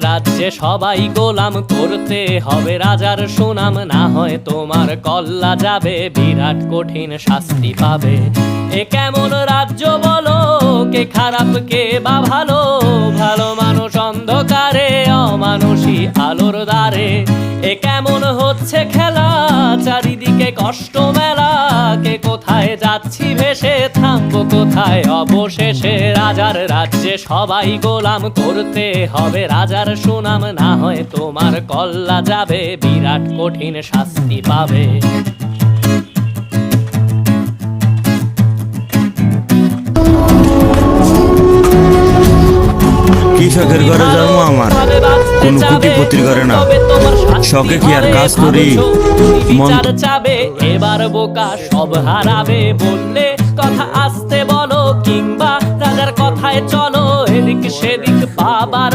রাজ্যে সবাই গোলাম, করতে হবে রাজার সুনাম, না হয় তোমার কল্লা যাবে, বিরাট কঠিন শাস্তি পাবে। এ কেমন রাজ্য বলো, কে খারাপ কে বা ভালো, ভালো মানুষ অন্ধকারে, অমানুষী আলোর দ্বারে। এ কেমন হচ্ছে খেলা, চারিদিকে কষ্ট মেলা, কে কোথায় যাচ্ছি ভেসে, থামবো কোথায় অবশেষে। রাজার রাজ্যে সবাই গোলাম, করতে হবে রাজার সুনাম, না হয় তোমার কল্লা যাবে, বিরাট কঠিন শাস্তি পাবে। কৃষকের ঘরে জন্ম আমার, কোন কোটিপতির ঘরে না। শখে কি আর কাজ করি, মন চাবে এবার বোকা সব হারাবে। বললে কথা আসতে বলো, কিংবা রাজার কথায় চলো, এদিক সেদিক বাবার